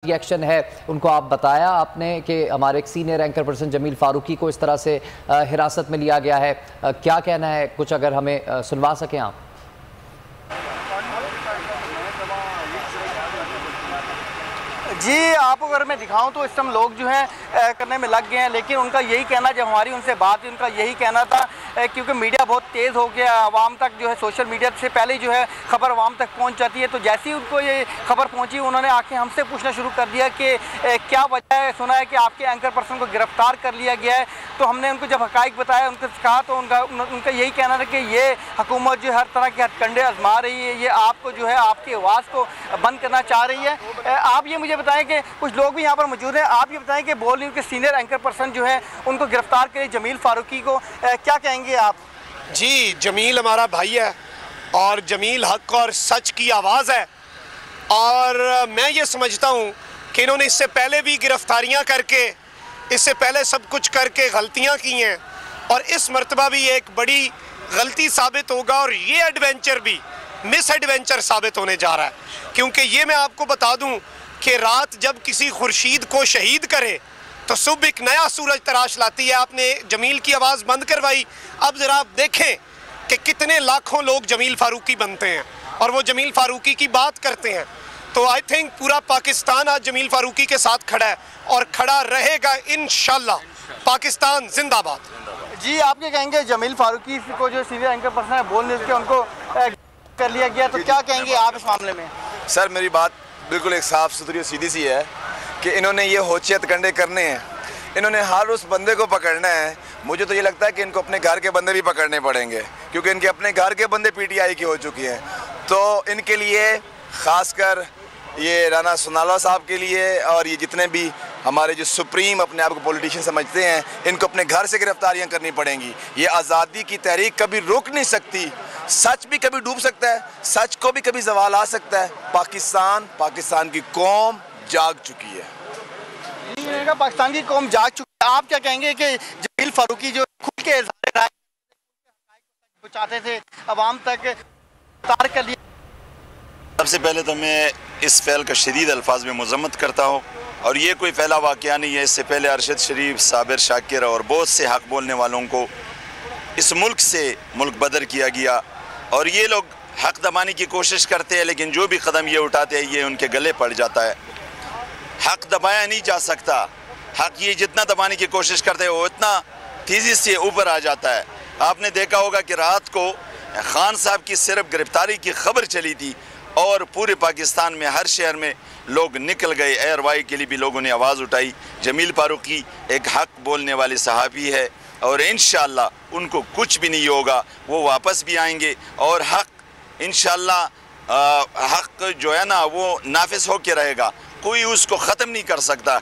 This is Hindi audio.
रिएक्शन है उनको आप बताया आपने कि हमारे एक senior anchor person Jameel Farooqui को इस तरह से हिरासत में लिया गया है। क्या कहना है, कुछ अगर हमें सुनवा सकें आप। जी, आपको अगर मैं दिखाऊं तो इस समय लोग जो हैं करने में लग गए हैं, लेकिन उनका यही कहना, जब हमारी उनसे बात हुई, उनका यही कहना था क्योंकि मीडिया बहुत तेज़ हो गया, आवाम तक जो है सोशल मीडिया से पहले जो है ख़बर आवाम तक पहुंच जाती है। तो जैसे ही उनको ये खबर पहुंची, उन्होंने आके हमसे पूछना शुरू कर दिया कि क्या वजह है, सुना है कि आपके एंकर पर्सन को गिरफ़्तार कर लिया गया है। तो हमने उनको जब हक़ाइक़ बताया, उनको कहा, तो उनका यही कहना था कि ये हुकूमत जो हर तरह के हथकंडे आजमा रही है, ये आपको जो है आपकी आवाज़ को बंद करना चाह रही है। आप ये मुझे बताएं कि कुछ लोग भी यहाँ पर मौजूद हैं, आप ये बताएं कि बोल न्यूज़ के सीनियर एंकर पर्सन जो है उनको गिरफ्तार करे जमील फारूकी को, क्या कहेंगे आप? जी, जमील हमारा भाई है और जमील हक और सच की आवाज़ है। और मैं ये समझता हूँ कि इन्होंने इससे पहले भी गिरफ्तारियाँ करके, इससे पहले सब कुछ करके गलतियाँ की हैं, और इस मर्तबा भी एक बड़ी गलती साबित होगा और ये एडवेंचर भी मिस एडवेंचर साबित होने जा रहा है। क्योंकि ये मैं आपको बता दूँ कि रात जब किसी खुर्शीद को शहीद करे तो सुबह एक नया सूरज तराश लाती है। आपने जमील की आवाज़ बंद करवाई, अब ज़रा आप देखें कि कितने लाखों लोग जमील फारूकी बनते हैं और वो जमील फारूकी की बात करते हैं। तो आई थिंक पूरा पाकिस्तान आज जमील फारूकी के साथ खड़ा है और खड़ा रहेगा इंशाल्लाह। पाकिस्तान जिंदाबाद। जी, आप क्या कहेंगे, जमील फारूकी को जो सीनियर एंकर पर्सन है बोल न्यूज़ के, उनको कर लिया गया, तो क्या कहेंगे आप इस मामले में? सर, मेरी बात बिल्कुल एक साफ़ सुथरी और सीधी सी है कि इन्होंने ये होशियत कंडे करने हैं, इन्होंने हर उस बंदे को पकड़ना है। मुझे तो ये लगता है कि इनको अपने घर के बंदे भी पकड़ने पड़ेंगे, क्योंकि इनके अपने घर के बंदे पीटीआई की हो चुकी हैं। तो इनके लिए ख़ासकर ये राना सोनाला साहब के लिए और ये जितने भी हमारे जो सुप्रीम अपने आप को पॉलिटिशियन समझते हैं, इनको अपने घर से गिरफ्तारियाँ करनी पड़ेंगी। ये आज़ादी की तहरीक कभी रुक नहीं सकती, सच भी कभी डूब सकता है, सच को भी कभी ज़वाल आ सकता है। पाकिस्तान की कौम जाग चुकी है। पाकिस्तान की कौम जाग चुकी है। आप क्या कहेंगे कि जमील फारूकी जो खुद के राय चाहते थे अवाम तक तार कर लिया? सबसे पहले तो मैं इस फ़ैल का शदीद अल्फाज में मज़म्मत करता हूँ, और ये कोई फैला वाक़या नहीं है। इससे पहले अरशद शरीफ, साबिर शाकिर और बहुत से हक़ बोलने वालों को इस मुल्क से मुल्क बदर किया गया, और ये लोग हक़ दबाने की कोशिश करते हैं, लेकिन जो भी कदम ये उठाते हैं ये उनके गले पड़ जाता है। हक़ दबाया नहीं जा सकता, हक़ ये जितना दबाने की कोशिश करते हैं वो इतना तेज़ी से ऊपर आ जाता है। आपने देखा होगा कि रात को खान साहब की सिर्फ गिरफ्तारी की खबर चली थी और पूरे पाकिस्तान में हर शहर में लोग निकल गए, एयर वाई के लिए भी लोगों ने आवाज़ उठाई। जमील फारूकी एक हक़ बोलने वाले सहाबी है और इंशाअल्लाह उनको कुछ भी नहीं होगा, वो वापस भी आएंगे और हक़ इंशाअल्लाह हक़ जो है ना वो नाफिज हो के रहेगा, कोई उसको ख़त्म नहीं कर सकता।